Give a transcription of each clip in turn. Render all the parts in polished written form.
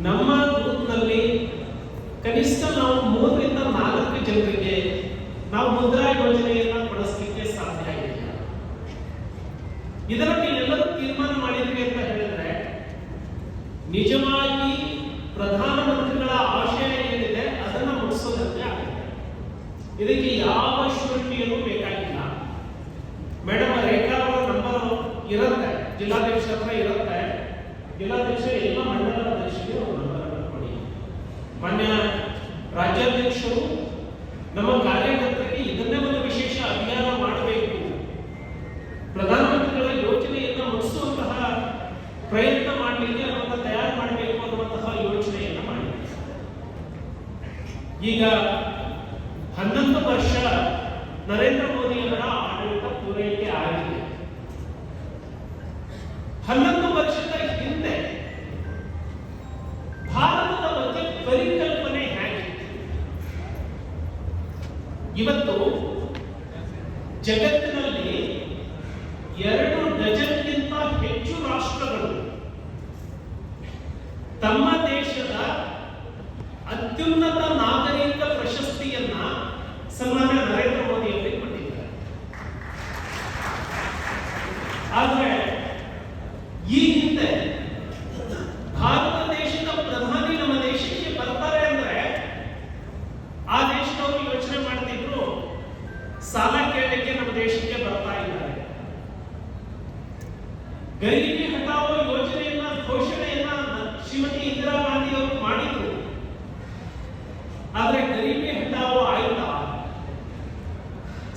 ನಮ್ಮ ಗ್ರೂಪ್ನಲ್ಲಿ ಕನಿಷ್ಠ ನಾವು 3ರಿಂದ 4 ಜನರಿಗೆ ನಾವು ಮುದ್ರಾ ಯೋಜನೆಯನ್ನ ಕೊಡಿಸಲಿಕ್ಕೆ ಸಾಧ್ಯ ಆಗಿಲ್ಲ. ಇದನ್ನು ನೀವೆಲ್ಲರೂ ತೀರ್ಮಾನ ಮಾಡಿದ್ರಿ ಅಂತ ಹೇಳಿದ್ರೆ ನಿಜವಾಗಿ ಪ್ರಧಾನಮಂತ್ರಿಗಳ ಆಶಯ ಏನಿದೆ ಅದನ್ನ ಮುಗಿಸೋದಂತೆ ಆಗುತ್ತೆ. ಇದಕ್ಕೆ ಯಾವ ಶುಲ್ಕಿಯೂ ಬೇಕಾಗಿಲ್ಲ. ಮೇಡಮ್ ರೇಖಾ ಅವರ ನಂಬರ್ ಇರುತ್ತೆ, ಜಿಲ್ಲಾಧ್ಯಕ್ಷ ಹತ್ರ ಇರುತ್ತೆ. ಜಿಲ್ಲಾಧ್ಯಕ್ಷ ಎಲ್ಲ ಮಂಡಲ ಅಧ್ಯಕ್ಷರಿಗೆ ನಂಬರ್ ಕೊಡಿ. ಮಾನ್ಯ ರಾಜ್ಯಾಧ್ಯಕ್ಷರು ನಮ್ಮ ಕಾರ್ಯಕರ್ತರಿಗೆ ಇದನ್ನೇ ಒಂದು ವಿಶೇಷ ಅಭಿಯಾನ ಮಾಡಬೇಕು, ಪ್ರಧಾನಮಂತ್ರಿಗಳ ಯೋಜನೆಯನ್ನು ಮುಗಿಸುವಂತಹ ಪ್ರಯತ್ನ ಮಾಡಲಿಕ್ಕೆ ಅದನ್ನು ತಯಾರು ಮಾಡಬೇಕು ಅನ್ನುವಂತಹ ಯೋಚನೆಯನ್ನು ಮಾಡಿ. ಈಗ 11 ವರ್ಷ ನರೇಂದ್ರ ಮೋದಿ ಅವರ ಆಡಳಿತ ಪೂರೈಕೆ ಆಗಿದೆ. 11 ವರ್ಷದ ಹಿಂದೆ ಭಾರತದ ಬಗ್ಗೆ ಪರಿಕಲ್ಪನೆ ಹೇಗಿತ್ತು? ಇವತ್ತು ಜಗತ್ತಿನಲ್ಲಿ 2 ಡಜನ್ಗಿಂತ ಹೆಚ್ಚು ರಾಷ್ಟ್ರಗಳು ತಮ್ಮ ದೇಶದ ಅತ್ಯುನ್ನತ ನಾಗರಿಕ ಪ್ರಶಸ್ತಿಯನ್ನ ಸನ್ಮಾನ್ಯ ನರೇಂದ್ರ ಮೋದಿ ಅವರಿಗೆ ಕೊಟ್ಟಿದ್ದಾರೆ. ಆದರೆ ಈ ಹಿಂದೆ ಭಾರತ ದೇಶದ ಪ್ರಧಾನಿ ನಮ್ಮ ದೇಶಕ್ಕೆ ಬರ್ತಾರೆ ಅಂದ್ರೆ ಆ ದೇಶದವರು ಯೋಚನೆ ಮಾಡ್ತಿದ್ರು ಸಾಲ ಕೇಳಲಿಕ್ಕೆ ನಮ್ಮ ದೇಶಕ್ಕೆ ಬರ್ತಾ ಇದ್ದಾರೆ. ಗರೀಬಿ ಹಟಾವೋ ಯೋಜನೆಯನ್ನ ಘೋಷಣೆಯನ್ನ ಶ್ರೀಮತಿ ಇಂದಿರಾ ಗಾಂಧಿ ಅವರು ಮಾಡಿದ್ರು. ಆದ್ರೆ ಗರೀಬಿ ಹಟಾವೋ ಆಯ್ತಾ?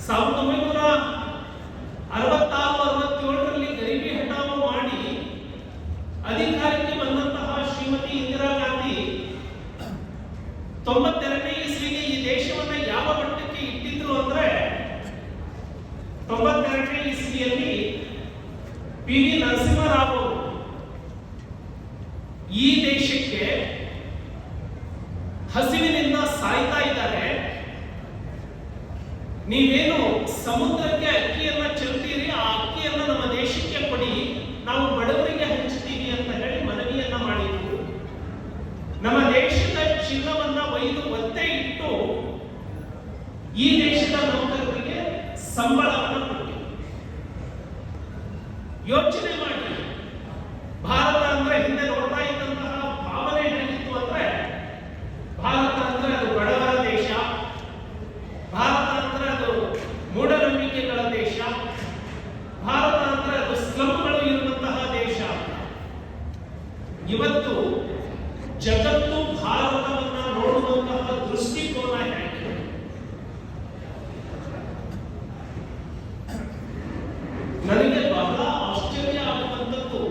1966-67ರಲ್ಲಿ ಗರೀಬಿ ಹಟಾವೋ ಮಾಡಿ ಅಧಿಕಾರಕ್ಕೆ ಬಂದಂತಹ ಶ್ರೀಮತಿ ಇಂದಿರಾ ಗಾಂಧಿ 92ನೇ ಇಸ್ವಿಗೆ ಈ ದೇಶವನ್ನ ಯಾವ ಮಟ್ಟಕ್ಕೆ ಇಟ್ಟಿದ್ರು ಅಂದ್ರೆ 92ನೇ ಇಸ್ವಿಯಲ್ಲಿ ಪಿ ವಿ ನರಸಿಂಹರಾವ್ ಅವರು ಈ ದೇಶಕ್ಕೆ ಹಸಿವಿನಿಂದ ಸಾಯ್ತಾ ಇದ್ದಾರೆ, ನೀವೇನು ಸಮುದ್ರಕ್ಕೆ ಅಕ್ಕಿಯನ್ನ ಚೆಲ್ತೀರಿ, ಆ ಅಕ್ಕಿಯನ್ನ ನಮ್ಮ ದೇಶಕ್ಕೆ ಕೊಡಿ, ನಾವು ಬಡವರಿಗೆ ಹಂಚ್ತೀವಿ ಅಂತ ಹೇಳಿ ಮನವಿಯನ್ನ ಮಾಡಿದ್ರು. ನಮ್ಮ ದೇಶದ ಚಿನ್ನವನ್ನ ಒಯ್ದು ಒತ್ತೆ ಇಟ್ಟು ಈ ದೇಶದ ನೌಕರರಿಗೆ ಸಂಬಳವನ್ನು ಕೊಟ್ಟಿದ್ರು. ಯೋಚನೆ ಮಾಡಿ, ಭಾರತ ಅಂದ್ರೆ ಹಿಂದೆ ನೋಡ್ತಾ ಇದ್ದಂತಹ ಭಾವನೆ ಹೇಗಿತ್ತು ಅಂದ್ರೆ ಭಾರತ ಅಂದ್ರೆ ಅದು ಬಡವರ ದೇಶ, ಭಾರತ ಅಂದ್ರೆ ಅದು ಮೂಢನಂಬಿಕೆಗಳ ದೇಶ, ಭಾರತ ಅಂದ್ರೆ ಅದು ಸ್ಲಮ್ಗಳು ಇರುವಂತಹ ದೇಶ. ಇವತ್ತು ಜಗತ್ತು ಭಾರತವನ್ನ ನೋಡುವಂತಹ ದೃಷ್ಟಿಕೋನ ಹೇಗಿದೆ? ನನಗೆ ಬಹಳ ಆಶ್ಚರ್ಯ ಆಗುವಂಥದ್ದು,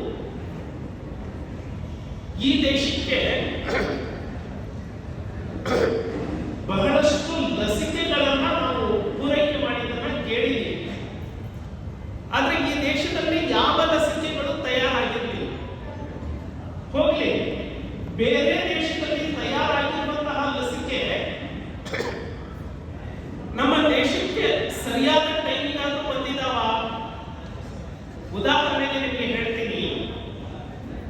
ಈ ದೇಶಕ್ಕೆ ಬಹಳಷ್ಟು ಲಸಿಕೆಗಳನ್ನ ನಾವು ಪೂರೈಕೆ ಮಾಡಿದ್ದನ್ನ ಕೇಳಿದ್ದೀವಿ. ಆದ್ರೆ ಈ ದೇಶದಲ್ಲಿ ಯಾವ ಲಸಿಕೆಗಳು ತಯಾರಾಗಿರಲಿಲ್ಲ. ಹೋಗ್ಲಿ, ಬೇರೆ ದೇಶದಲ್ಲಿ ತಯಾರಾಗಿರುವಂತಹ ಲಸಿಕೆ ನಮ್ಮ ದೇಶಕ್ಕೆ ಸರಿಯಾದ ಟೈಮಿಂಗ್ ಆದ್ರೂ ಬಂದಿದಾವ? ಉದಾಹರಣೆಗೆ ನಿಮಗೆ ಹೇಳ್ತೀನಿ,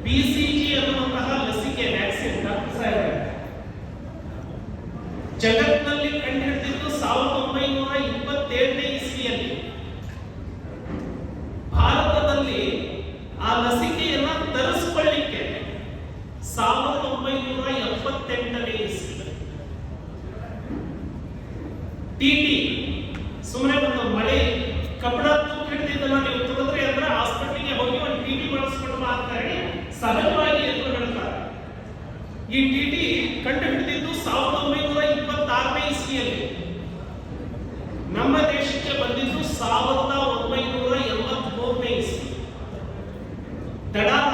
BCG ಅನ್ನುವಂತಹ ಲಸಿಕೆ ವ್ಯಾಕ್ಸಿನ್ ಜಗತ್ತಿನಲ್ಲಿ ಕಂಡುಹಿಡಿದಿದ್ದು 1927ನೇ ಇಸ್ವಿಯಲ್ಲಿ. ಭಾರತದಲ್ಲಿ ಆ ಲಸಿಕೆಯನ್ನ ತರಿಸಿಕೊಳ್ಳಿಕ್ಕೆ 1978ನೇ ಇಸ್ವಿ. ಟಿಟಿ ಸುಮ್ಮನೆ ಒಂದು ಮಳೆ ಕಬ್ಬಣ ತೂಕ ಹಿಡಿದಿದ್ದನ್ನ ನೀವು ತುಳಿದ್ರೆ ಅಂದ್ರೆ ಹಾಸ್ಪಿಟಲ್ಗೆ ಹೋಗಿ ಒಂದು ಟಿಟಿ ಮಾಡಿಸ್ಕೊಂಡು ಬಾ ಅಂತ ಹೇಳಿ ಸಹಜವಾಗಿ ಎದುರು ಹೇಳ್ತಾರೆ. ಈ ಟಿಟಿ ಕಂಡು ಹಿಡಿದಿದ್ದು 1926ನೇ ಇಸ್ವಿಯಲ್ಲಿ. ನಮ್ಮ ದೇಶಕ್ಕೆ ಬಂದಿದ್ದು 1983ನೇ ಇಸ್ವಿ. ತಡಾರ.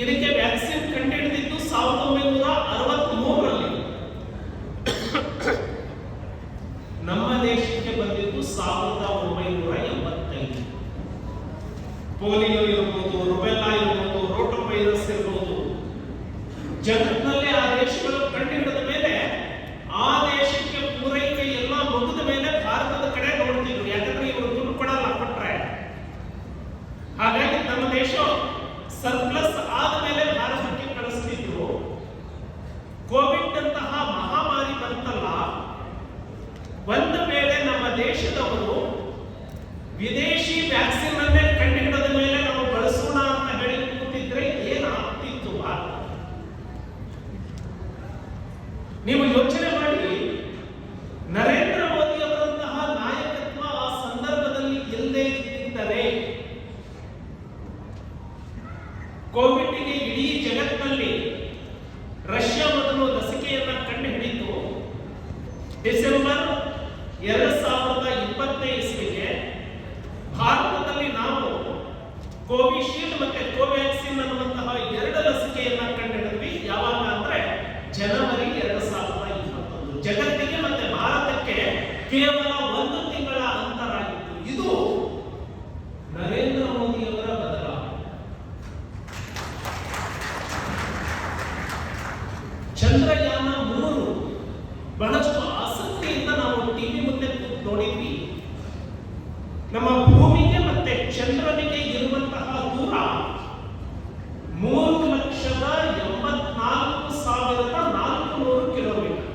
ಇದಕ್ಕೆ ವ್ಯಾಕ್ಸಿನ್ ಕಂಡು ಹಿಡಿದಿದ್ದು 1963ರಲ್ಲಿ. ನಮ್ಮ ದೇಶಕ್ಕೆ ಬಂದಿದ್ದು 1985. ಪೋಲಿಯೋ ಇರಬಹುದು, ರುಬೆಲ್ಲಾ ಇರಬಹುದು, ರೋಟೋ ವೈರಸ್ ಇರಬಹುದು, ಜಗತ್ತಿನಲ್ಲಿ ಆ ದೇಶಗಳು ಕಂಡುಹಿಡಿದ ಮೇಲೆ ಆ ದೇಶಕ್ಕೆ ಪೂರೈಕೆ ಎಲ್ಲ ಮುಗಿದ ಮೇಲೆ ಭಾರತದ ಕಡೆ ನೋಡ್ತಿದ್ರು. ಯಾಕಂದ್ರೆ ಇವರು ದುಡ್ಡು ಕೊಡಲ್ಲ ಕೊಟ್ರೆ. ಹಾಗಾಗಿ ನಮ್ಮ ದೇಶ ಸರ್ಪ್ಲಸ್ ಆದ ಮೇಲೆ ಭಾರತಕ್ಕೆ ಕಳಿಸ್ತಿದ್ರು. ವಿದೇಶಿ ವ್ಯಾಕ್ಸಿನ್ ಅನ್ನೇ ಕಂಡುಹಿಡಿದ ಮೇಲೆ ನಾವು ಬಳಸೋಣ ಅಂತ ಹೇಳಿ ಕೂತಿದ್ರೆ ಏನಾಗ್ತಿತ್ತು ಭಾರತ? ನೀವು ಯೋಚನೆ ಮಾಡಿ, ನರೇಂದ್ರ ಮೋದಿ ಅವರಂತಹ ನಾಯಕತ್ವ ಆ ಸಂದರ್ಭದಲ್ಲಿ ಎಲ್ಲೇ ಇದ್ದರೆ ಕೋವಿಡ್ಗೆ ಇಡೀ ಜಗತ್ತಿನಲ್ಲಿ ರಷ್ಯಾ ಮೊದಲು ಲಸಿಕೆಯನ್ನ ಕಂಡುಹಿಡಿತು. ಡಿಸೆಂಬರ್ 2020 ಇಸ್ವಿಗೆ ಭಾರತದಲ್ಲಿ ನಾವು ಕೋವಿಶೀಲ್ಡ್ ಮತ್ತೆ ಕೋವ್ಯಾಕ್ಸಿನ್ ಅನ್ನುವಂತಹ 2 ಲಸಿಕೆಯನ್ನ ಕಂಡುಹಿಡಿದ್ವಿ. ಯಾವಾಗ ಅಂದ್ರೆ ಜನವರಿ 2021. ಜಗತ್ತಿಗೆ ಮತ್ತೆ ಭಾರತಕ್ಕೆ ಕೇವಲ 1 ತಿಂಗಳ ಅಂತರ ಆಗಿತ್ತು. ಇದು ನರೇಂದ್ರ ಮೋದಿ ಅವರ ಬದಲಾವಣೆ. ಚಂದ್ರಯಾನ 3 ಬಹಳಷ್ಟು ಆಸಕ್ತಿಯಿಂದ ನಾವು ಟಿವಿ ಮುಂದೆ ಕೂತು ನೋಡಿದ್ವಿ. ನಮ್ಮ ಭೂಮಿಗೆ ಮತ್ತೆ ಚಂದ್ರನಿಗೆ ಇರುವಂತಹ ದೂರ 3,84,400 ಕಿಲೋಮೀಟರ್.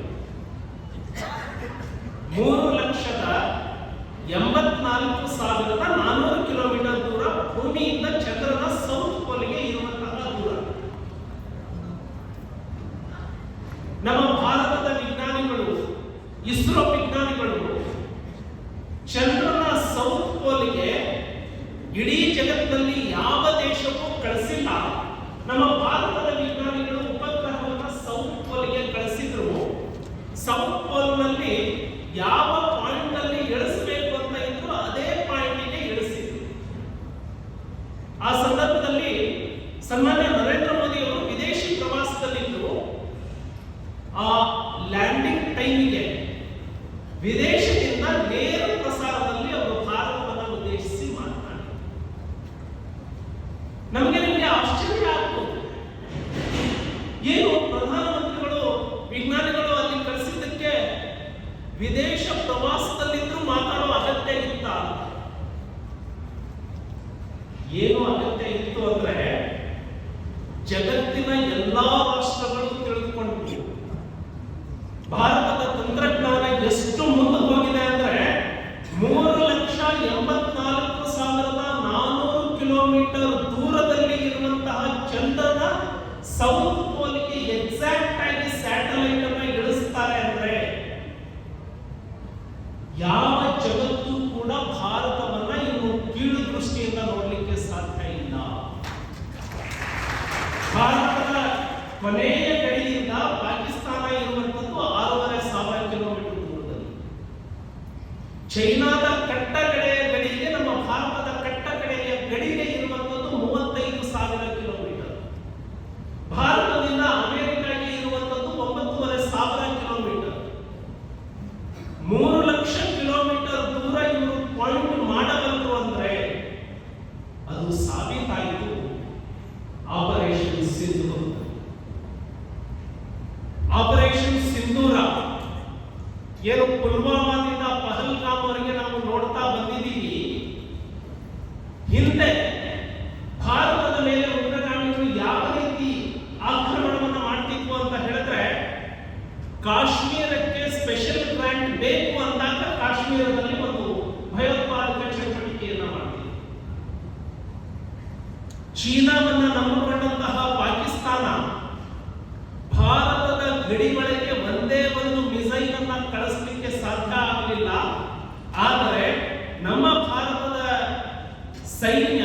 3,84,400 ಕಿಲೋಮೀಟರ್ ದೂರ ಭೂಮಿಯಿಂದ ಚಂದ್ರನ ಸೌತ್ ಪೋಲ್ಗೆ ಇರುವಂತಹ ದೂರ. ನಮ್ಮ ಭಾರತದ ವಿಜ್ಞಾನಿಗಳು, ಇಸ್ರೋ ವಿಜ್ಞಾನಿಗಳು ಚಂದ್ರನ ಸೌತ್ ಪೋಲ್ಗೆ ಇಡೀ ಜಗತ್ತಿನಲ್ಲಿ ಯಾವ ದೇಶವೂ ಕಳಿಸಿಲ್ಲ. ನಮ್ಮ ಭಾರತದ ವಿಜ್ಞಾನಿಗಳು ಉಪಗ್ರಹವನ್ನು ಸೌತ್ ಪೋಲ್ಗೆ ಕಳಿಸಿದ್ರು. ಸೌತ್ ಪೋಲ್ನಲ್ಲಿ ಯಾವ ಪಾಯಿಂಟ್ ಅಲ್ಲಿ ಇಳಿಸಬೇಕು ಅಂತ ಇದ್ರು ಅದೇ ಪಾಯಿಂಟ್ಗೆ ಇಳಿಸಿದ್ರು. ಆ ಸಂದರ್ಭದಲ್ಲಿ ಸನ್ಮಾನ್ಯ ನರೇಂದ್ರ ಮೋದಿ ಅವರು ವಿದೇಶಿ ಪ್ರವಾಸದಲ್ಲಿದ್ದರು. ಆ ಲ್ಯಾಂಡಿಂಗ್ ಟೈಮಿಗೆ ವಿದೇಶದಿಂದ ನೇರ ಪ್ರಸಾರದಲ್ಲಿ ಅವರು ಭಾರತವನ್ನು ಉದ್ದೇಶಿಸಿ ಮಾತನಾಡಿದರು. ನಿಮಗೆ ಆಶ್ಚರ್ಯ ಆಗ್ಬೋದು, ಏನು ಪ್ರಧಾನಮಂತ್ರಿಗಳು ವಿಜ್ಞಾನಿಗಳು ಅಲ್ಲಿ ಕಳಿಸಿದ್ದಕ್ಕೆ ವಿದೇಶ ಪ್ರವಾಸದಲ್ಲಿದ್ದರೂ ಮಾತಾಡೋ ಅಗತ್ಯ ಇತ್ತ? ಏನು ಅಗತ್ಯ ಇತ್ತು ಅಂದ್ರೆ ಜಗತ್ತಿನ ಎಲ್ಲಾ ರಾಷ್ಟ್ರಗಳು ತಿಳಿದುಕೊಂಡು ಭಾರತದ ತಂತ್ರಜ್ಞಾನ ಎಷ್ಟು ಮುಂದೆ ಹೋಗಿದೆ ಅಂದ್ರೆ 3,84,400 ಕಿಲೋಮೀಟರ್ ದೂರದಲ್ಲಿ ಇರುವಂತಹ ಚಂದ್ರನ ಸೌತ್ ಪೋಲ್ಗೆ ಎಕ್ಸಾಕ್ಟ್ ಆಗಿ ಸ್ಯಾಟಲೈಟ್ ಅನ್ನು ಇಳಿಸ್ತಾರೆ ಅಂದ್ರೆ ಯಾವ ಜಗತ್ತು ಕೂಡ ಭಾರತವನ್ನ ಇನ್ನು ಕೀಳು ದೃಷ್ಟಿಯಿಂದ ನೋಡ್ಲಿಕ್ಕೆ ಸಾಧ್ಯ ಇಲ್ಲ. ಭಾರತದ ಕೊನೆಯ ಗಡಿಯಿಂದ ಪಾಕಿಸ್ತಾನ ಇರುವಂತದ್ದು 6,500 ಕಿಲೋಮೀಟರ್ ದೂರದಲ್ಲಿ. ಚೈನಾದ ಕಟ್ಟ ಕಡೆಯ ಗಡಿಗೆ ನಮ್ಮ ಭಾರತದ ಕಟ್ಟ ಕಡೆಯ ಗಡಿಗೆ ಇರುವಂತದ್ದು 35,000 ಕಿಲೋಮೀಟರ್. ಭಾರತದಿಂದ ಅಮೆರಿಕಾಗೆ ಇರುವಂತದ್ದು 9,500 ಕಿಲೋಮೀಟರ್. 3,00,000 ಕಿಲೋಮೀಟರ್ ದೂರ ಇವರು ಪಾಯಿಂಟ್ ಮಾಡಬಲ್ಲರು ಅಂದ್ರೆ ಅದು ಸಾಬೀತಾಯಿತು ಆಪರೇಷನ್ ಸಿಂಧೂರ್. ಆಪರೇಷನ್ ಸಿಂಧೂರ ಏನು ಪುಲ್ವಾಮಾದಿಂದ ಪಹಲ್ಗಾಮ್ ವರೆಗೆ ನಾವು ನೋಡ್ತಾ ಬಂದಿದ್ದೀವಿ. ಹಿಂದೆ ಭಾರತದ ಮೇಲೆ ಉಗ್ರಗಾಮಿಗಳು ಯಾವ ರೀತಿ ಆಕ್ರಮಣವನ್ನು ಮಾಡ್ತಿದ್ವು ಅಂತ ಹೇಳಿದ್ರೆ, ಕಾಶ್ಮೀರಕ್ಕೆ ಸ್ಪೆಷಲ್ ಗ್ರಾಂಟ್ ಬೇಕು ಅಂದಾಗ ಕಾಶ್ಮೀರದಲ್ಲಿ ಒಂದು ಭಯೋತ್ಪಾದಕ ಚಟುವಟಿಕೆಯನ್ನ ಮಾಡ್ತಿದ್ವು. ಚೀನಾವನ್ನ ನಂಬಿಕೊಂಡಂತಹ ಪಾಕಿಸ್ತಾನ ಭಾರತದ ಗಡಿ ಒಳಗೆ ಒಂದೇ ಒಂದು ಮಿಸೈಲ್ ಅನ್ನ ಕಳಿಸಲಿಕ್ಕೆ ಸಾಧ್ಯ ಆಗಲಿಲ್ಲ. ಆದರೆ ನಮ್ಮ ಭಾರತದ ಸೈನ್ಯ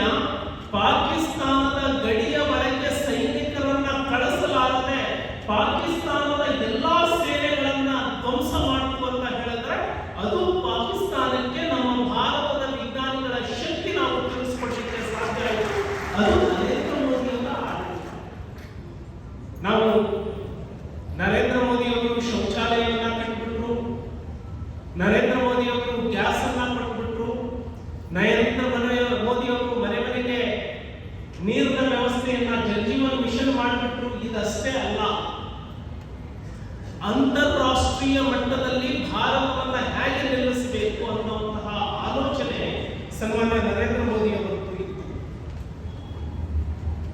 ಪಾಕಿಸ್ತಾನದ ಗಡಿಯ ಒಳಗೆ ಸೈನಿಕರನ್ನ ಕಳಿಸಲಾರದೆ ಪಾಕಿಸ್ತಾನದ ಎಲ್ಲಾ ಸೇನೆಗಳನ್ನ ಧ್ವಂಸ ಮಾಡ್ತು ಅಂತ ಹೇಳಿದ್ರೆ ಅದು ಪಾಕಿಸ್ತಾನಕ್ಕೆ ನಮ್ಮ ಭಾರತದ ವಿಜ್ಞಾನಿಗಳ ಶಕ್ತಿ ನಾವು ತಿಳಿಸ್ಕೊಡ್ಲಿಕ್ಕೆ ಸಾಧ್ಯ ಆಯಿತು. ಅದು ನರೇಂದ್ರ ಮೋದಿಯವರ ಆಡಳಿತ. ನಾವು ನರೇಂದ್ರ ಮೋದಿ ಅವರು ಶೌಚಾಲಯವನ್ನ ಕಟ್ಟಿಬಿಟ್ರು, ನರೇಂದ್ರ ಮೋದಿ ಅವರು ಗ್ಯಾಸ್ ಅನ್ನ ಕೊಟ್ಬಿಟ್ರು, ನರೇಂದ್ರ ಮೋದಿ ಅವರು ಮನೆ ಮನೆಗೆ ನೀರಿನ ವ್ಯವಸ್ಥೆಯನ್ನ ಜಲಜೀವನ್ ಮಿಷನ್ ಮಾಡಿಬಿಟ್ರು. ಇದಷ್ಟೇ ಅಲ್ಲ, ಅಂತಾರಾಷ್ಟ್ರೀಯ ಮಟ್ಟದಲ್ಲಿ ಭಾರತವನ್ನ ಹೇಗೆ ನಿಲ್ಲಿಸಬೇಕು ಅನ್ನುವಂತಹ ಆಲೋಚನೆ ಸನ್ಮಾನ್ಯ ನರೇಂದ್ರ ಮೋದಿ ಅವರದ್ದು ಇತ್ತು.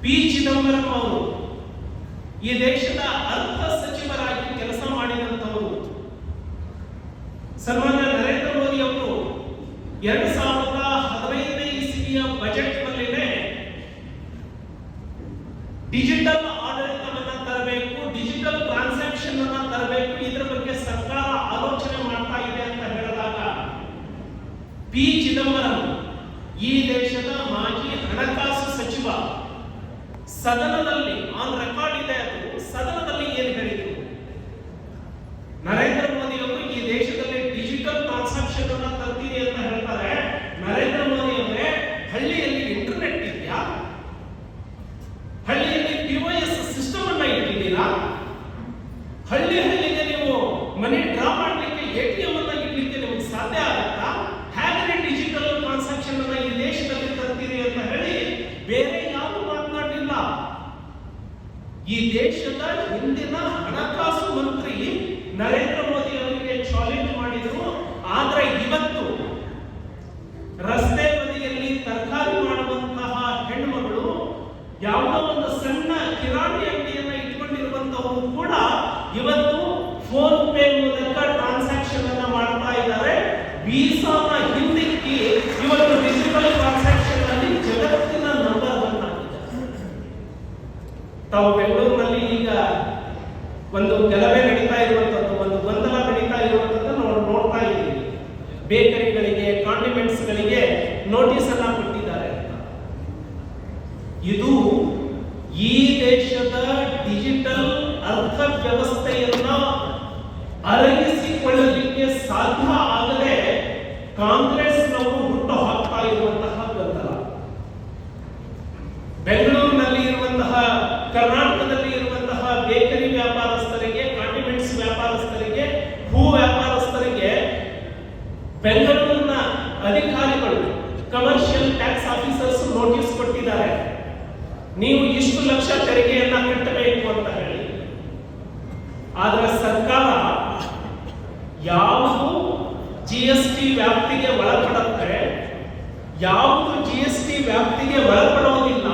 ಪಿ ಚಿದಂಬರಂ ಅವರು ಈ ದೇಶದ ಅರ್ಥ ಸಚಿವರಾಗಿ ಕೆಲಸ ಮಾಡಿದಂತವರು. ಸನ್ಮಾನ್ಯ ನರೇಂದ್ರ ಮೋದಿ ಅವರು 2010 ಸದನದಲ್ಲಿ ಆನ್ ರೆಕಾರ್ಡ್ ಇದೆ, ಅದು ಸದನದಲ್ಲಿ ಏನು ಹೇಳಿದ್ರು? ನರೇಂದ್ರ ಮೋದಿ ಅವರು ಈ ದೇಶದಲ್ಲಿ ಡಿಜಿಟಲ್ ಟ್ರಾನ್ಸಾಕ್ಷನ್ ಅನ್ನ ತರ್ತೀನಿ ಅಂತ ಹೇಳ್ತಾರೆ. ನರೇಂದ್ರ ಮೋದಿ ಅವರೇ, ಹಳ್ಳಿಯಲ್ಲಿ ಇಂಟರ್ನೆಟ್ ಇದೆಯಾ? ಹಳ್ಳಿಯಲ್ಲಿ POS ಸಿಸ್ಟಮ್ ಅನ್ನ ಇಟ್ಟಿದ್ದೀರಾ? ಹಳ್ಳಿಗೆ ನೀವು ಮನಿ ಡ್ರಾ ಮಾಡಲಿಕ್ಕೆ ATM ಅನ್ನ ಇಡ್ಲಿಕ್ಕೆ ನಿಮಗೆ ಸಾಧ್ಯ ಆಗುತ್ತಾ? ಹೇಗೆ ಡಿಜಿಟಲ್ ಟ್ರಾನ್ಸಾಕ್ಷನ್ ಅನ್ನ ಈ ದೇಶದಲ್ಲಿ ತರ್ತೀರಿ ಅಂತ ಹೇಳಿ ಬೇರೆ ಯಾರು ಮಾತನಾಡಲಿಲ್ಲ. ಈ ದೇಶದ ಹಿಂದಿನ ಹಣಕಾಸು ಮಂತ್ರಿ ನರೇಂದ್ರ ಮೋದಿ ಅವರಿಗೆ ಚಾಲೆಂಜ್ ಮಾಡಿದ್ರು. ಆದ್ರೆ ಇವತ್ತು ರಸ್ತೆ ಬದಿಯಲ್ಲಿ ತರಕಾರಿ ಮಾಡುವಂತಹ ಹೆಣ್ಣುಮಗಳು, ಯಾವುದೋ ಒಂದು ಸಣ್ಣ ಕಿರಾಣಿ ಅಂಗಡಿಯನ್ನ ಇಟ್ಕೊಂಡಿರುವಂತವರು ಕೂಡ ಇವತ್ತು ಫೋನ್ ಪೇ ಮೂಲಕ ಟ್ರಾನ್ಸಾಕ್ಷನ್ ಅನ್ನ ಮಾಡ್ತಾ ಇದ್ದಾರೆ. ವೀಸಾನ ಹಿಂದಿಕ್ಕಿ ಇವತ್ತು ಡಿಜಿಟಲ್ ಟ್ರಾನ್ಸಾಕ್ಷನ್ ಅಲ್ಲಿ ಜಗತ್ತಿನ ನಂಬರ್ 1 ಆಗಿದೆ. ತಾವು ಬೆಂಗಳೂರಿನಲ್ಲಿ ಈಗ ಒಂದು ಗಲಭೆ ನಡೀತಾ ಇರುವಂತದ್ದು, ಒಂದು ಗೊಂದಲ ನಡೀತಾ ಇರುವಂತದ್ದು ನೋಡ್ತಾ ಇದ್ದೀವಿ. ಬೇಕರಿಗಳಿಗೆ, ಕಾಂಡಿಮೆಂಟ್ಸ್ಗಳಿಗೆ ನೋಟಿಸ್ ಅನ್ನ ಕೊಟ್ಟಿದ್ದಾರೆ. ಇದು ಈ ದೇಶದ ಡಿಜಿಟಲ್ ಅರ್ಥವ್ಯವಸ್ಥೆಯನ್ನ ಅರಗಿಸಿಕೊಳ್ಳಲಿಕ್ಕೆ ಸಾಧ್ಯ ಆಗದೆ ಕಾಂಗ್ರೆಸ್ನವರು ಹುಟ್ಟು ಹಾಕ್ತಾ ಇರುವಂತಹ ಗೊಂದಲ. ಬೆಂಗಳೂರಿನಲ್ಲಿ ಇರುವಂತಹ, ಕರ್ನಾಟಕದಲ್ಲಿ ಇರುವಂತಹ ಬೇಕರಿ ವ್ಯಾಪಾರಸ್ಥರಿಗೆ, ಕಾಂಡಿಮೆಂಟ್ಸ್ ವ್ಯಾಪಾರಸ್ಥರಿಗೆ, ಹೂ ವ್ಯಾಪಾರಸ್ಥರಿಗೆ ಬೆಂಗಳೂರಿನ ಅಧಿಕಾರಿಗಳು, ಕಮರ್ಷಿಯಲ್ ಟ್ಯಾಕ್ಸ್ ಆಫೀಸರ್ಸ್ ನೋಟಿಸ್ ಕೊಟ್ಟಿದ್ದಾರೆ. ನೀವು ಇಷ್ಟು ಲಕ್ಷ ತೆರಿಗೆಯನ್ನ ಕಟ್ಟಬೇಕು ಅಂತ ಹೇಳಿ. ಆದ್ರೆ ಸರ್ಕಾರ ಯಾವುದು GST ವ್ಯಾಪ್ತಿಗೆ ಒಳಪಡುತ್ತೆ, ಯಾವುದು GST ವ್ಯಾಪ್ತಿಗೆ ಒಳಪಡೋದಿಲ್ಲ,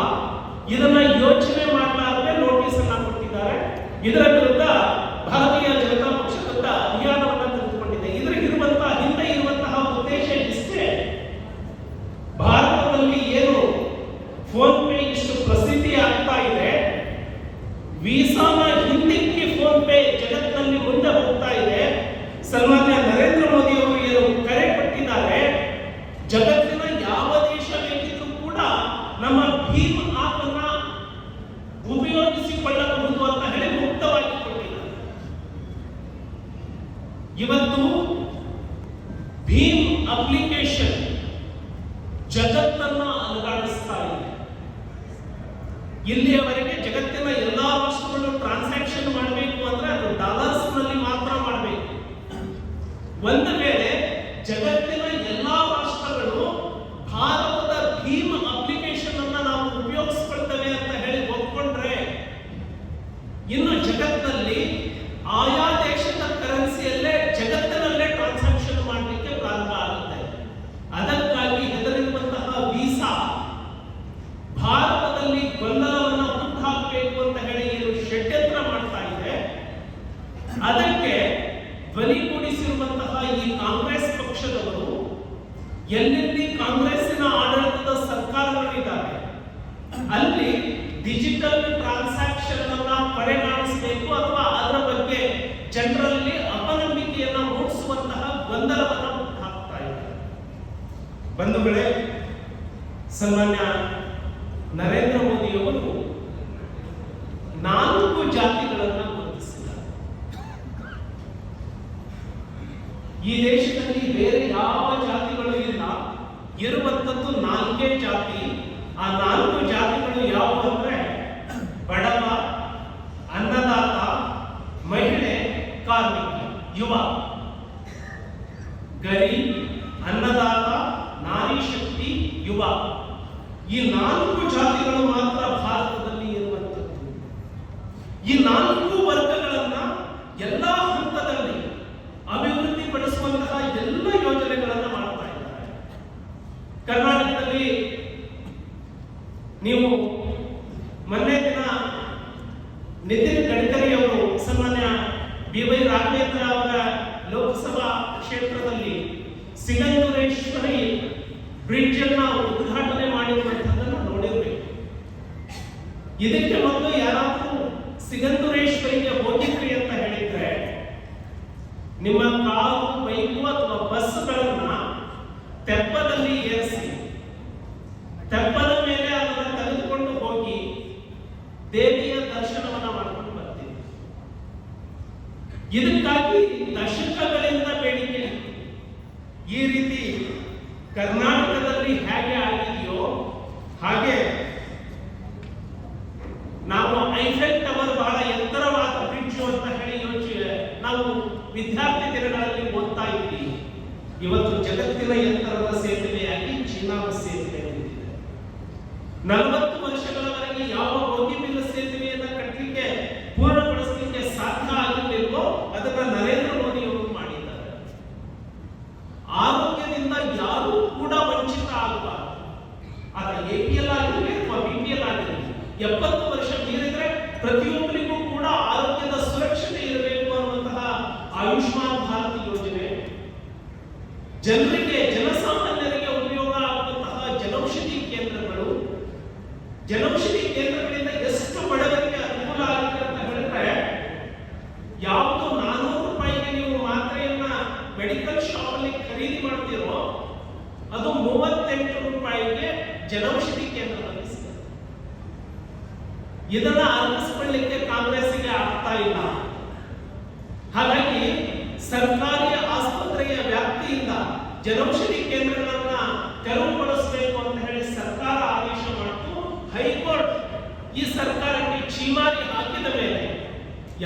ಇದನ್ನ ಯೋಚನೆ ಮಾಡಲಾರದೆ ನೋಟಿಸ್ ಅನ್ನ ಕೊಟ್ಟಿದ್ದಾರೆ. ಇದರ ವಿರುದ್ಧ ಭಾರತೀಯ ಜನತಾ ಪಕ್ಷ ದೊಡ್ಡ ಅಭಿಯಾನವನ್ನು ತೆಗೆದುಕೊಂಡಿದೆ. ಇರುವಂತಹ ಹಿಂದೆ ಇರುವಂತಹ ಉದ್ದೇಶ ಇಷ್ಟೇ. ಭಾರತದಲ್ಲಿ ಏನು ಫೋನ್ ಪೇ ಇಷ್ಟು ಪ್ರಸಿದ್ಧಿ ಆಗ್ತಾ ಇದೆ, ವೀಸಾನ ಹಿಂದಿಕ್ಕಿ ಫೋನ್ ಪೇ ಜಗತ್ತಿನಲ್ಲಿ ಮುಂದೆ ಹೋಗ್ತಾ ಇದೆ. ಸನ್ಮಾನ್ಯ ನರೇಂದ್ರ ಮೋದಿ ಅವರು ಏನು ಕರೆ ಕೊಟ್ಟಿದ್ದಾರೆ, ಜಗತ್ತಿನ ಯಾವ ದೇಶ ಬೇಕಿದ್ರೂ ಕೂಡ ನಮ್ಮ ಭೀಮ್ ಆಪ್ ಅನ್ನ ಉಪಯೋಗಿಸಿಕೊಳ್ಳಬಹುದು ಅಂತ ಹೇಳಿ ಮುಕ್ತವಾಗಿ ಕೊಟ್ಟಿದ್ದಾರೆ. ಇವತ್ತು ಭೀಮ್ ಅಪ್ಲಿಕೇಶನ್ ಜಗತ್ತನ್ನ ಅಲುಗಾಡಿಸ್ತಾ ಇದೆ. ಇಲ್ಲಿಯವರೆಗೆ ಜಗತ್ತಿನ ಎಲ್ಲಾ ರಾಷ್ಟ್ರಗಳು ಟ್ರಾನ್ಸಾಕ್ಷನ್ ಮಾಡಬೇಕು ಅಂದ್ರೆ ಅದು ಡಾಲರ್ಸ್ ನಲ್ಲಿ ಮಾತ್ರ ಮಾಡಬೇಕು. ಒಂದು ವೇಳೆ ಜಗತ್ತಿನ ಎಲ್ಲಾ ರಾಷ್ಟ್ರಗಳು ಭಾರತದ ಭೀಮ್ ಅಪ್ಲಿಕೇಶನ್ ಅನ್ನ ನಾವು ಉಪಯೋಗಿಸ್ಕೊಳ್ತೇವೆ ಅಂತ ಹೇಳಿ ಒಪ್ಕೊಂಡ್ರೆ, ಇನ್ನು ಜಗತ್ತಿನಲ್ಲಿ ಆಯಾ ದೇಶದ ಕರೆನ್ಸಿಯಲ್ಲೇ ಜಗತ್ತಿನಲ್ಲೇ ಟ್ರಾನ್ಸಾಕ್ಷನ್ ಮಾಡಲಿಕ್ಕೆ ಪ್ರಾರಂಭ ಆಗುತ್ತೆ. ಅದಕ್ಕಾಗಿ ಹೆದರಿರುವಂತಹ ವೀಸಾ ಭಾರತದಲ್ಲಿ ಗೊಂದಲವನ್ನು ಹುಟ್ಟುಹಾಕಬೇಕು ಅಂತ ಹೇಳಿ ಏನು ಷಡ್ಯಂತ್ರ ಮಾಡ್ತಾ ಇದೆ. ಅದಕ್ಕೆ ಧ್ವನಿಗೂಡಿಸಿರುವಂತಹ ಈ ಕಾಂಗ್ರೆಸ್ ಪಕ್ಷದವರು, ಎಲ್ಲೆಲ್ಲಿ ಕಾಂಗ್ರೆಸ್ಸಿನ ಆಡಳಿತದ ಸರ್ಕಾರಗಳಿದ್ದಾವೆ ಅಲ್ಲಿ ಡಿಜಿಟಲ್ ಟ್ರಾನ್ಸಾಕ್ಷನ್ ಅನ್ನ ಪರಿಗಣಿಸಬೇಕು ಅಥವಾ ಅದರ ಬಗ್ಗೆ ಜನರಲ್ಲಿ ಅಪನಂಬಿಕೆಯನ್ನ ಮೂಡಿಸುವಂತಹ ಗೊಂದಲವನ್ನು ಹುಟ್ಟುಹಾಕ್ತಾ ಇದ್ದಾರೆ. ಬಂಧುಗಳೇ, ಸನ್ಮಾನ್ಯ ನರೇಂದ್ರ ಮೋದಿಯವರು 4 ಜಾತಿಗಳನ್ನು ಗುರುತಿಸಿದ್ದಾರೆ. ಈ ದೇಶದಲ್ಲಿ ಬೇರೆ ಯಾವ ಜಾತಿಗಳು ಇಲ್ಲ, ಇರುವಂತದ್ದು 4 ಜಾತಿ. ಆ 4 ಜಾತಿಗಳು ಯಾವುವು ಅಂದ್ರೆ ಬಡವ, ಅನ್ನದಾತ, ಮಹಿಳೆ, ಕಾರ್ಮಿಕ, ಯುವ. ಗರೀಬ್, ಅನ್ನದಾತ, ನಾರಿ ಶಕ್ತಿ, ಯುವ, ಈ 4 ಜಾತಿಗಳು ಮಾತ್ರ ಭಾರತದಲ್ಲಿ ಇರುವಂತದ್ದು. ಈ 4 ವರ್ಗಗಳನ್ನ ಎಲ್ಲಾ ಹಂತದಲ್ಲಿ ಅಭಿವೃದ್ಧಿ ಪಡಿಸುವಂತಹ ಎಲ್ಲ ಯೋಜನೆಗಳನ್ನು ಮಾಡ್ತಾ ಇದ್ದಾರೆ. ಕರ್ನಾಟಕದಲ್ಲಿ ನೀವು ಮೊನ್ನೆ ದಿನ ನಿತಿನ್ ಗಡ್ಕರಿ ಅವರು ಸನ್ಮಾನ್ಯ BY ರಾಘವೇಂದ್ರ ಅವರ ಲೋಕಸಭಾ ಕ್ಷೇತ್ರದಲ್ಲಿ ಸಿಗಂದೂರೇಶ್ವರಿ ಬ್ರಿಡ್ಜ್ ಅನ್ನ ಉದ್ಘಾಟನೆ ಮಾಡಿರುವಂತದ್ದನ್ನು ನೋಡಿರ್ಬೇಕು. ಇದಕ್ಕೆ ಮೊದಲು ಯಾರಾದರೂ ಸಿಗಂದೂರೇಶ್ವರಿಗೆ ಹೋಗಿದ್ರಿ ಅಂತ ಹೇಳಿದ್ರೆ, ನಿಮ್ಮ ಕಾರು, ಬೈಕು ಅಥವಾ ಬಸ್ಗಳನ್ನ ತೆಪ್ಪದಲ್ಲಿ ಏರಿಸಿ, ತೆಪ್ಪದ ಮೇಲೆ ಅದನ್ನು ತೆಗೆದುಕೊಂಡು ಹೋಗಿ ಇದಕ್ಕಾಗಿ ದಶಕಗಳಿಂದ ಬೇಡಿಕೆ. ಈ ರೀತಿ ಕರ್ನಾಟಕದಲ್ಲಿ ಹೇಗೆ ಆಗಿದೆಯೋ ಹಾಗೆ ನಾವು ಐಫೆಲ್ ಟವರ್ ಬಹಳ ಎತ್ತರವಾದ ಬ್ರಿಡ್ಜ್ ಅಂತ ಹೇಳಿ ನಾವು ವಿದ್ಯಾರ್ಥಿ ದಿನಗಳಲ್ಲಿ ಓದ್ತಾ ಇದ್ವಿ. ಇವತ್ತು ಜಗತ್ತಿನ ಎತ್ತರದ ಸೇತುವೆಯಾಗಿ ಚೀನಾದ ಸೇತುವೆ ನಿಂತಿದೆ. 40 ವರ್ಷಗಳವರೆಗೆ ಯಾವ ಬೋಗಿಬಿಲ್ ಸೇತುವೆಯನ್ನ ಕಟ್ಟಲಿಕ್ಕೆ ಪೂರ್ಣಗೊಳಿಸಲಿಕ್ಕೆ ಸಾಧ್ಯ ಆಗಲಿಲ್ವೋ ಅದನ್ನ ನರೇಂದ್ರ ಮೋದಿ ಅವರು ಮಾಡಿದ್ದಾರೆ. ಆರೋಗ್ಯದಿಂದ ಯಾರು ಕೂಡ ವಂಚಿತ ಆಗಬಾರದು. ಆಗ ಎಪಿಎಲ್ ಆಗಿರಲಿ ಅಥವಾ ಬಿಪಿಎಲ್ ಆಗಿರಲಿ 70 ವರ್ಷ ಮೀರಿದ್ರೆ ಪ್ರತಿಯೊಬ್ಬರಿಗೂ ಕೂಡ ಆರೋಗ್ಯದ ಸುರಕ್ಷತೆ ಇರಬೇಕು ಅನ್ನುವಂತಹ ಆಯುಷ್ಮಾನ್ ಭಾರತ್ ಯೋಜನೆ, ಜನರಿಗೆ ಜನಸಾಮಾನ್ಯರಿಗೆ ಉಪಯೋಗ ಆಗುವಂತಹ ಜನೌಷಧಿ ಕೇಂದ್ರಗಳು, ಜನೌಷಧಿ ಕೇಂದ್ರಗಳಿಂದ ಎಷ್ಟು ಬಡವರಿಗೆ ಅನುಕೂಲ ಆಗುತ್ತೆ ಅಂತ ಹೇಳಿದ್ರೆ, ಯಾವುದು 400 ರೂಪಾಯಿಗೆ ನೀವು ಮಾತ್ರೆಯನ್ನ ಮೆಡಿಕಲ್ ಶಾಪ್ ಅಲ್ಲಿ ಖರೀದಿ ಮಾಡ್ತೀರೋ ಅದು 38 ರೂಪಾಯಿಗೆ ಜನೌಷಧಿ ಕೇಂದ್ರದಲ್ಲಿ ಸಿಗುತ್ತೆ. ಇದನ್ನ ಅರ್ಪಿಸಿಕೊಳ್ಳಲಿಕ್ಕೆ ಕಾಂಗ್ರೆಸ್ಗೆ ಆಗ್ತಾ ಇಲ್ಲ. ಹಾಗಾಗಿ ಸರ್ಕಾರಿ ಆಸ್ಪತ್ರೆಯ ವ್ಯಾಪ್ತಿಯಿಂದ ಜನೌಷಧಿ ಕೇಂದ್ರಗಳನ್ನ ತೆರವುಗೊಳಿಸಬೇಕು ಅಂತ ಹೇಳಿ ಸರ್ಕಾರ ಆದೇಶ ಮಾಡಿತು. ಹೈಕೋರ್ಟ್ ಈ ಸರ್ಕಾರಕ್ಕೆ ಛೀಮಾರಿ ಹಾಕಿದ ಮೇಲೆ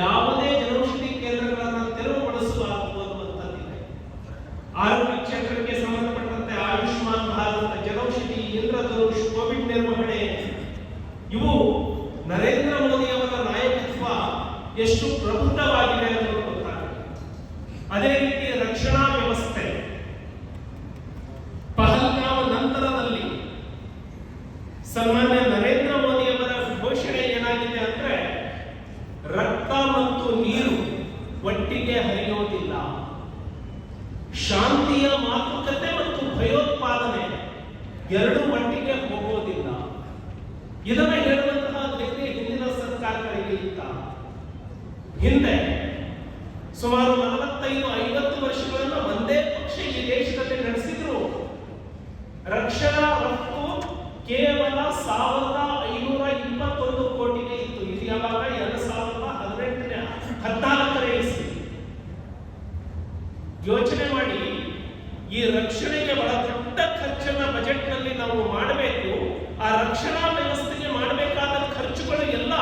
ಯಾವುದೇ ಜನೌಷಧಿ ಕೇಂದ್ರಗಳನ್ನ ತೆರವುಗೊಳಿಸಬಾರದು ಅನ್ನುವಂಥದ್ದಿದೆ. ಆರೋಗ್ಯ ಕ್ಷೇತ್ರಕ್ಕೆ ಸಂಬಂಧಪಟ್ಟಂತೆ ಆಯುಷ್ಮಾನ್ ಭಾರತ, ಜನೌಷಧಿ, ಇಂದ್ರಧನುಷ್, ಕೋವಿಡ್ ನಿರ್ವಹಣೆ, ಇವು ನರೇಂದ್ರ ಮೋದಿ ಅವರ ನಾಯಕತ್ವ ಎಷ್ಟು ಪ್ರಬುದ್ಧವಾಗಿದೆ ಅನ್ನೋದು ಗೊತ್ತಾಗುತ್ತೆ. ಅದೇ ರೀತಿ ರಕ್ಷಣಾ ವ್ಯವಸ್ಥೆ, ಪಹಲ್ಗಾಮ್ ನಂತರದಲ್ಲಿ ಸನ್ಮಾನ್ಯ ನರೇಂದ್ರ ಮೋದಿ ಅವರ ಘೋಷಣೆ ಏನಾಗಿದೆ ಅಂದ್ರೆ, ರಕ್ತ ಮತ್ತು ನೀರು ಒಟ್ಟಿಗೆ ಹರಿಯೋದಿಲ್ಲ, ಶಾಂತಿಯ ಮಾತುಕತೆ ಮತ್ತು ಭಯೋತ್ಪಾದನೆ ಎರಡು ಒಟ್ಟಿಗೆ ಹೋಗೋದಿಲ್ಲ. ಇದನ್ನ ಹೇಳುವಂತಹ ಧೈರ್ಯ ಹಿಂದಿನ ಸರ್ಕಾರಗಳಿಗೆ ಇತ್ತ. ಹಿಂದೆ ಸುಮಾರು 45-50 ವರ್ಷಗಳನ್ನು ಒಂದೇ ಪಕ್ಷ ಈ ದೇಶದಲ್ಲಿ ನಡೆಸಿದ್ರು. ರಕ್ಷಣಾ ರಫ್ತು ಕೇವಲ 1521 ಕೋಟಿಗೆ ಇತ್ತು. ಇದು ಯಾವಾಗ 2014 ಇಸ್ವಿ. ಯೋಚನೆ ಮಾಡಿ, ಈ ರಕ್ಷಣೆಗೆ ಬಹಳ ದೊಡ್ಡ ಖರ್ಚನ್ನ ಬಜೆಟ್ ನಲ್ಲಿ ನಾವು ಮಾಡಬೇಕು. ಆ ರಕ್ಷಣಾ ವ್ಯವಸ್ಥೆಗೆ ಮಾಡಬೇಕಾದ ಖರ್ಚುಗಳು ಎಲ್ಲ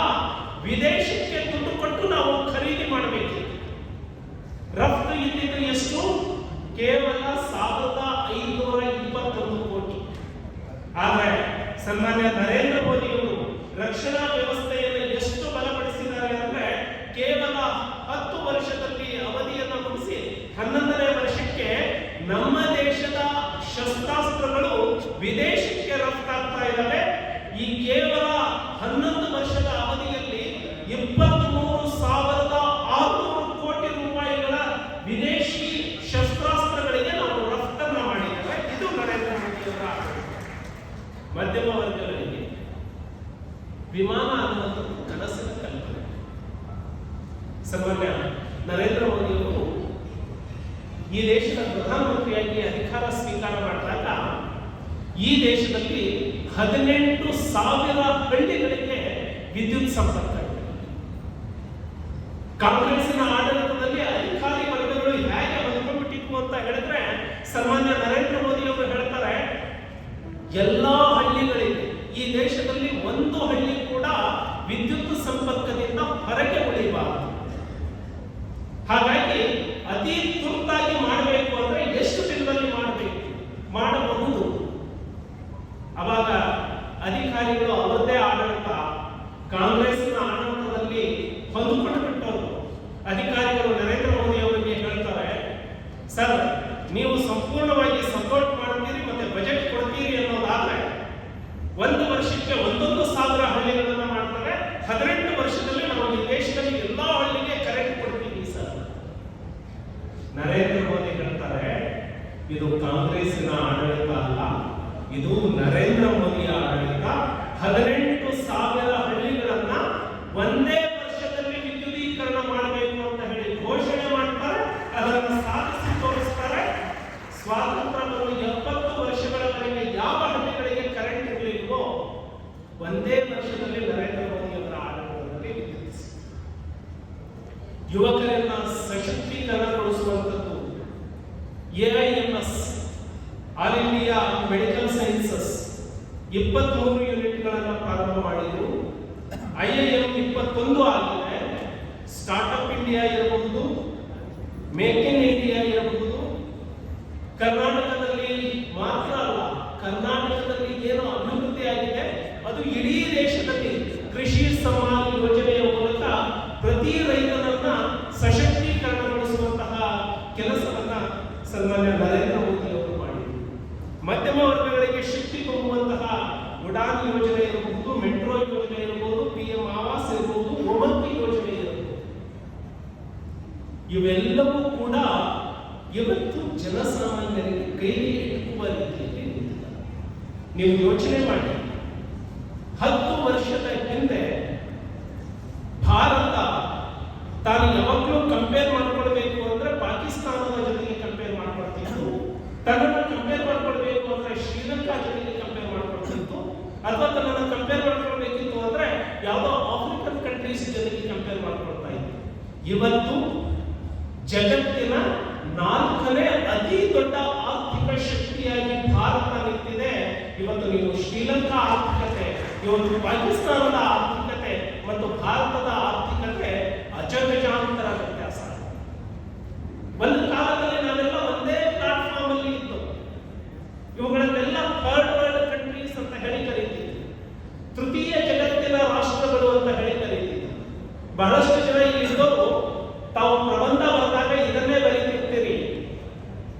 ವಿದೇಶಕ್ಕೆ ದುಡ್ಡು ಕೊಟ್ಟು ನಾವು ಖರೀದಿ ಮಾಡಬೇಕು. ರಫ್ತು ಇದ್ದಿದ್ದು ಎಷ್ಟು? ಕೇವಲ 1521 ಕೋಟಿ. ಆದರೆ ಸನ್ಮಾನ್ಯ ನರೇಂದ್ರ ಮೋದಿ ಅವರು ರಕ್ಷಣಾ ವ್ಯವಸ್ಥೆಯನ್ನು ಎಷ್ಟು ಬಲಪಡಿಸಿದ್ದಾರೆ ಅಂದ್ರೆ, ಕೇವಲ 10 ವರ್ಷದಲ್ಲಿ ಅವಧಿಯನ್ನು ಮುಗಿಸಿ 11ನೇ ವರ್ಷಕ್ಕೆ ನಮ್ಮ ದೇಶದ ಶಸ್ತ್ರಾಸ್ತ್ರಗಳು ವಿದೇಶಕ್ಕೆ ರಫ್ತಾಗ್ತಾ ಇದ್ದಾವೆ. ಈ ಕೇವಲ 11 ವರ್ಷದ ಅವಧಿಯಲ್ಲಿ 23,600 ಕೋಟಿ ರೂಪಾಯಿಗಳ ವಿದೇಶಿ ಶಸ್ತ್ರಾಸ್ತ್ರಗಳಿಗೆ ನಾವು ರಫ್ತನ್ನ ಮಾಡಿದ್ದೇವೆ. ಇದು ನರೇಂದ್ರ ಮೋದಿ ಅವರ ಮಧ್ಯಮ ವರ್ಗಗಳಿಗೆ ವಿಮಾನ ಅನ್ನುವಂಥದ್ದು ಕನಸಿನ ಕಲ್ಪನೆ. ಸನ್ಮಾನ್ಯ ನರೇಂದ್ರ ಮೋದಿ ಅವರು ಈ ದೇಶದ ಪ್ರಧಾನಮಂತ್ರಿಯಾಗಿ ಅಧಿಕಾರ ಸ್ವೀಕಾರ ಮಾಡಿದಾಗ ಈ ದೇಶದಲ್ಲಿ 18,000 ಹಳ್ಳಿಗಳಿಗೆ ವಿದ್ಯುತ್ ಸಂಪರ್ಕ ಇದೆ. ಕಾಂಗ್ರೆಸ್ಸಿನ ಆಡಳಿತದಲ್ಲಿ ಅಧಿಕಾರಿ ವರ್ಗಗಳು ಹೇಗೆ ಹೊಂದ್ಕೊಂಡ್ಬಿಟ್ಟಿತ್ತು ಅಂತ ಹೇಳಿದ್ರೆ, ಸನ್ಮಾನ್ಯ ನರೇಂದ್ರ ಮೋದಿ ಅವರು ಹೇಳ್ತಾರೆ, ಎಲ್ಲಾ ಹಳ್ಳಿಗಳಿಗೆ ಈ ದೇಶದಲ್ಲಿ ಒಂದು ಹಳ್ಳಿ ಕೂಡ ವಿದ್ಯುತ್ ಸಂಪರ್ಕದಿಂದ ಹೊರಗೆ ಉಳಿಬಾರದು. ಹಾಗಾಗಿ ಅತಿ ತುರ್ತಾಗಿ ಮಾಡಬೇಕು ಅಂದ್ರೆ ಎಷ್ಟು ದಿನದಲ್ಲಿ ಮಾಡಬಹುದು. ಅವಾಗ ಅಧಿಕಾರಿಗಳು ಅವರದೇ ಆಡಳಿತ, ಕಾಂಗ್ರೆಸ್ನ ಆಡಳಿತದಲ್ಲಿ ಹೊಂದಿಕೊಂಡು ಬಿಟ್ಟವರು ಅಧಿಕಾರಿಗಳು ನರೇಂದ್ರ ಮೋದಿ ಅವರಿಗೆ ಹೇಳ್ತಾರೆ, ಸರ್ ನೀವು ಸಂಪೂರ್ಣವಾಗಿ ಸಪೋರ್ಟ್ ಮಾಡ್ತೀರಿ ಮತ್ತೆ ಬಜೆಟ್ ಕೊಡ್ತೀರಿ ಅನ್ನೋದಾದ್ರೆ 1 ವರ್ಷಕ್ಕೆ 1,000 ಹಳ್ಳಿಗಳನ್ನ ಮಾಡ್ತಾರೆ. 18 ವರ್ಷದಲ್ಲಿ ನಾವು ಈ ದೇಶದಲ್ಲಿ ಎಲ್ಲಾ ಹಳ್ಳಿಗೆ ಕರೆಂಟ್ ಕೊಡ್ತೀವಿ ಸರ್. ನರೇಂದ್ರ ಮೋದಿ ಹೇಳ್ತಾರೆ, ಇದು ಕಾಂಗ್ರೆಸ್ಸಿನ ಆಡಳಿತ ಅಲ್ಲ, ಇದು ನರೇಂದ್ರ ಮೋದಿಯ ಆಡಳಿತ. 18,000 ಹಳ್ಳಿಗಳನ್ನ ಒಂದೇ ವರ್ಷದಲ್ಲಿ ವಿದ್ಯುದೀಕರಣ ಮಾಡಬೇಕು ಅಂತ ಹೇಳಿ ಘೋಷಣೆ ಮಾಡ್ತಾರೆ. ಅದನ್ನು ಸಾಧಿಸಿ ತೋರಿಸ್ತಾರೆ. ಸ್ವಾತಂತ್ರ್ಯ ಬಂದು 70 ವರ್ಷಗಳವರೆಗೆ ಯಾವ ಹಳ್ಳಿಗಳಿಗೆ ಕರೆಂಟ್ ಇರಲಿಲ್ವೋ ಒಂದೇ ವರ್ಷದಲ್ಲಿ ನರೇಂದ್ರ ಮೋದಿ ಅವರ ಆಡಳಿತದಲ್ಲಿ ವಿದ್ಯುತ್. ಯುವಕರನ್ನ ಸಶಕ್ತೀಕರಣಗೊಳಿಸುವಂಥದ್ದು. AIMS all India medical sciences 23 ಯೂನಿಟ್ಗಳನ್ನು ಪ್ರಾರಂಭ ಮಾಡಿದ್ರು. IIM 21 ಆಗಿದೆ. ಸ್ಟಾರ್ಟ್ಅಪ್ ಇಂಡಿಯಾ ಇರಬಹುದು, ಮೇಕ್ ಇನ್ ಇಂಡಿಯಾ ಇರಬಹುದು. ಕರ್ನಾಟಕದಲ್ಲಿ ಮಾತ್ರ ಅಲ್ಲ, ಕರ್ನಾಟಕದಲ್ಲಿ ಏನು ಅಭಿವೃದ್ಧಿ ಆಗಿದೆ ಅದು ಇಡೀ ದೇಶದಲ್ಲಿ ಕೃಷಿ ಸಮ್ಮಾನ್ ಯೋಜನೆಯ ಮೂಲಕ ಪ್ರತಿ ರೈತನನ್ನ ಸಶಕ್ತೀಕರಣಗೊಳಿಸುವಂತಹ ಕೆಲಸವನ್ನ ಸನ್ಮಾನ್ಯ ನರೇಂದ್ರ ಮೋದಿ ಅವರು ಮಾಡಿದರು. ಮಧ್ಯಮ ವರ್ಗಗಳಿಗೆ ಶಕ್ತಿ ತುಂಬುವಂತಹ ಉಡಾನ್ ಯೋಜನೆ ಇರಬಹುದು, ಮೆಟ್ರೋ ಯೋಜನೆ ಇರಬಹುದು, PM ಆವಾಸ್ ಇರಬಹುದು, ಒಮ್ಮತಿ ಯೋಜನೆ ಇರಬಹುದು. ಇವೆಲ್ಲವೂ ಕೂಡ ಇವತ್ತು ಜನಸಾಮಾನ್ಯರಿಗೆ ಕೈಗೆ ಎಟುಕುವ ರೀತಿಯಲ್ಲಿ ನಿಂತಿದೆ. ನೀವು ಯೋಚನೆ ಮಾಡಿ, 10 ವರ್ಷದ ಹಿಂದೆ ಭಾರತ ತಾನು ಯಾವಾಗಲೂ ಕಂಪೇರ್ ಮಾಡ್ಕೊಳ್ಬೇಕು ಅಂದ್ರೆ ಪಾಕಿಸ್ತಾನದ ಜೊತೆಗೆ ಕಂಪೇರ್ ಮಾಡ್ಕೊಳ್ತಿತ್ತು, ತನ್ನನ್ನು ಕಂಪೇರ್ ಮಾಡ್ಕೊಳ್ಬೇಕು ಅಂದ್ರೆ ಶ್ರೀಲಂಕಾ ಜೊತೆಗೆ ಕಂಪೇರ್ ಮಾಡ್ಕೊಳ್ತಿತ್ತು, ಅಥವಾ ತನ್ನನ್ನು ಕಂಪೇರ್ ಮಾಡ್ಕೊಳ್ಬೇಕಿತ್ತು ಅಂದ್ರೆ ಯಾವುದೋ ಆಫ್ರಿಕನ್ ಕಂಟ್ರೀಸ್ ಜೊತೆಗೆ ಕಂಪೇರ್ ಮಾಡ್ಕೊಳ್ತಾ ಇತ್ತು. ಇವತ್ತು ಜಗತ್ತಿನ 4ನೇ ಅತಿ ದೊಡ್ಡ ಆರ್ಥಿಕ ಶಕ್ತಿಯಾಗಿ ಭಾರತ ನಿಂತಿದೆ. ಇವತ್ತು ನೀವು ಶ್ರೀಲಂಕಾ ಆರ್ಥಿಕತೆ, ಇವತ್ತು ಪಾಕಿಸ್ತಾನದ ಆರ್ಥಿಕತೆ ಮತ್ತು ಭಾರತದ ಆರ್ಥಿಕತೆ ಅಜಗಜಾಂತರ ವ್ಯತ್ಯಾಸ. ಒಂದು ಕಾಲದಲ್ಲಿ ನಾವೆಲ್ಲ ಒಂದೇ ಪ್ಲಾಟ್ಫಾರ್ಮ್ ಅಲ್ಲಿ ಇದ್ದು, ಇವುಗಳನ್ನೆಲ್ಲ ಥರ್ಡ್ ವರ್ಲ್ಡ್ ಕಂಟ್ರೀಸ್ ಅಂತ ಹೇಳಿ ಕರೀತೀವಿ, ತೃತೀಯ ಜಗತ್ತಿನ ರಾಷ್ಟ್ರಗಳು ಅಂತ ಹೇಳಿ ಕರೀತೀವಿ. ಬಹಳಷ್ಟು ಜನ ಇಲ್ಲಿದ್ದವರು ತಾವು ಪ್ರಬಂಧ ಬಂದಾಗ ಇದನ್ನೇ ಬರೀತಿರ್ತೀರಿ,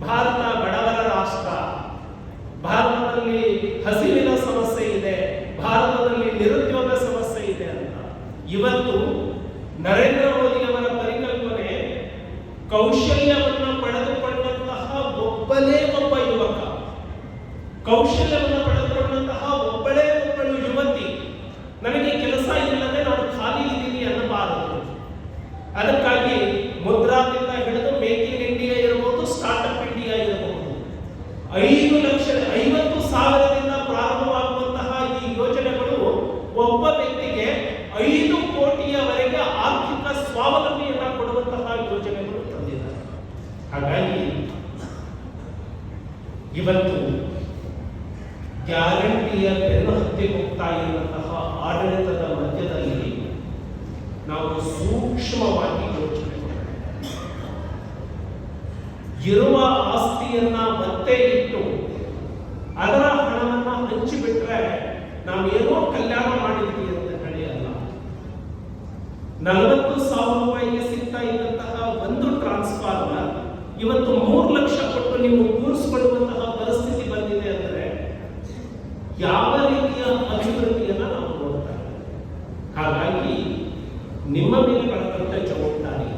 ಭಾರತ ಬಡವರ ರಾಷ್ಟ್ರ, ಭಾರತದಲ್ಲಿ ಹಸಿವಿನ ಸಮಸ್ಯೆ ಇದೆ, ಭಾರತದಲ್ಲಿ ನಿರುದ್ಯೋಗ ಸಮಸ್ಯೆ ಇದೆ ಅಂತ. ಇವತ್ತು ನರೇಂದ್ರ ಮೋದಿ ಅವರ ಪರಿಕಲ್ಪನೆ ಕೌಶಲ್ಯವನ್ನು ಪಡೆದುಕೊಂಡಂತಹ ಒಬ್ಬನೇ ಒಬ್ಬ ಯುವಕ, ಕೌಶಲ್ಯವನ್ನು ಪಡೆದುಕೊಂಡಂತಹ ಒಬ್ಬಳೇ ಒಬ್ಬಳು ಯುವತಿ ನನಗೆ ಕೆಲಸ ಇಲ್ಲದೆ ನಾನು ಖಾಲಿ ಇದ್ದೀನಿ ಅನ್ನಬಾರದು. ಅದಕ್ಕಾಗಿ ಮುದ್ರಾದಿಂದ ಹಿಡಿದು ಮೇಕ್ ಇನ್ ಇಂಡಿಯಾ ಇರಬಹುದು, ಸ್ಟಾರ್ಟ್ಅಪ್ ಇಂಡಿಯಾ ಇರಬಹುದು, 50,000ದಿಂದ ಪ್ರಾರಂಭವಾಗುವಂತಹ ಈ ಯೋಜನೆಗಳು ಒಬ್ಬ ವ್ಯಕ್ತಿಗೆ 5 ಕೋಟಿಯವರೆಗೆ ಆರ್ಥಿಕ ಸ್ವಾವಲಂಬಿಯನ್ನ ಕೊಡುವಂತಹ ಯೋಜನೆಗಳು ತಂದಿದ್ದಾರೆ. ಹಾಗಾಗಿ ಇವತ್ತು ಗ್ಯಾರಂಟಿಯ ಬೆನ್ನು ಹತ್ಯೆ ಹೋಗ್ತಾ ಇರುವಂತಹ ಆಡಳಿತದ ಮಧ್ಯದಲ್ಲಿ ನಾವು ಸೂಕ್ಷ್ಮವಾಗಿ ಯೋಚನೆ ಮಾಡಬೇಕು. ಇರುವ ಆಸ್ತಿಯನ್ನ ಮತ್ತೆ ಇಟ್ಟು ಅದರ ಹಣವನ್ನ ಹಂಚಿಬಿಟ್ರೆ ನಾವೇನೋ ಕಲ್ಯಾಣ ಮಾಡಿದ್ವಿ ಅಂತ ಹೇಳಿ ಅಲ್ಲ. 40,000 ರೂಪಾಯಿಗೆ ಸಿಗ್ತಾ ಇದ್ದಂತಹ ಒಂದು ಟ್ರಾನ್ಸ್ಫಾರ್ಮರ್ ಇವತ್ತು 3 ಲಕ್ಷ ಕೊಟ್ಟು ನೀವು ಕೂರಿಸಿಕೊಳ್ಳುವಂತಹ ಪರಿಸ್ಥಿತಿ ಬಂದಿದೆ ಅಂದರೆ ಯಾವ ರೀತಿಯ ಅಭಿವೃದ್ಧಿಯನ್ನ ನಾವು ನೋಡ್ತಾ ಇದ್ದೇವೆ. ಹಾಗಾಗಿ ನಿಮ್ಮ ಮೇಲೆ ಬರತಕ್ಕಂಥ ಜವಾಬ್ದಾರಿ,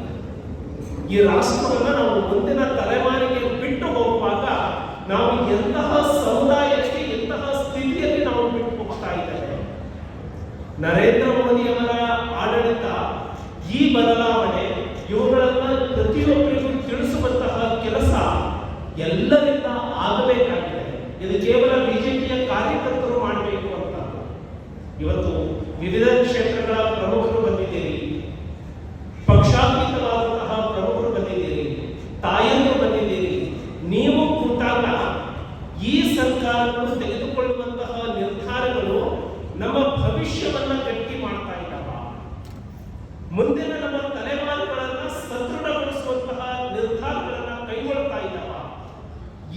ಈ ರಾಷ್ಟ್ರವನ್ನ ನಾವು ಮುಂದಿನ ತಲೆಮಾರಿಗೆ ಬಿಟ್ಟು ಹೋಗುವಾಗ ನಾವು ಎಂತಹ ಸಮುದಾಯಕ್ಕೆ, ಎಂತಹ ಸ್ಥಿತಿಯಲ್ಲಿ ನಾವು ಬಿಟ್ಟು ಹೋಗ್ತಾ ಇದ್ದೇವೆ. ನರೇಂದ್ರ ಮೋದಿ ಅವರ ಆಡಳಿತ, ಈ ಬದಲಾವಣೆ, ಇವುಗಳನ್ನ ಪ್ರತಿಯೊಬ್ಬರಿಗೂ ತಿಳಿಸುವಂತಹ ಕೆಲಸ ಎಲ್ಲರಿಂದ ಆಗಬೇಕಾಗಿದೆ. ಇದು ಕೇವಲ ಬಿಜೆಪಿಯ ಕಾರ್ಯಕರ್ತರು ಮಾಡಬೇಕು ಅಂತ. ಇವತ್ತು ವಿವಿಧ ಕ್ಷೇತ್ರಗಳ ಪ್ರಮುಖರು ಬಂದಿದ್ದೀರಿ, ಪಕ್ಷಾತೀತವಾದಂತಹ ಪ್ರಮುಖರು ಬಂದಿದ್ದೀರಿ, ತಾಯಂದಿರು ಬಂದಿದ್ದೀರಿ. ನೀವು ಕೂತಾಗ ಈ ಸರ್ಕಾರಗಳು ತೆಗೆದುಕೊಳ್ಳುವಂತಹ ನಿರ್ಧಾರಗಳು ನಮ್ಮ ಭವಿಷ್ಯವನ್ನ ಗಟ್ಟಿ ಮಾಡ್ತಾ ಇದ್ದಾವ, ಮುಂದಿನ ನಮ್ಮ ತಲೆಮಾರುಗಳನ್ನ ಸದೃಢಗೊಳಿಸುವಂತಹ ನಿರ್ಧಾರಗಳನ್ನ ಕೈಗೊಳ್ತಾ ಇದ್ದಾವ.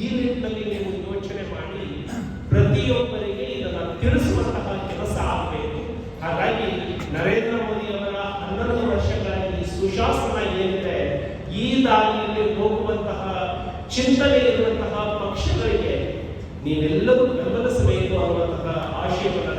ಈ ನಿಟ್ಟಿನಲ್ಲಿ ನೀವು ಯೋಚನೆ ಮಾಡಿ ಪ್ರತಿಯೊಬ್ಬರಿಗೆ ಇದನ್ನು ತಿಳಿಸುವಂತಹ ಕೆಲಸ ಆಗಬೇಕು. ಹಾಗಾಗಿ ನರೇಂದ್ರ ಮೋದಿ ಅವರ 11 ವರ್ಷಗಳ ಈ ಸುಶಾಸನ ಏನಿದೆ, ಈ ದಾರಿಯಲ್ಲಿ ಹೋಗುವಂತಹ ಚಿಂತನೆ ಇರುವಂತಹ ಪಕ್ಷಗಳಿಗೆ ನೀವೆಲ್ಲರೂ ಬೆಂಬಲಿಸಬೇಕು ಅನ್ನುವಂತಹ ಆಶಯವನ್ನು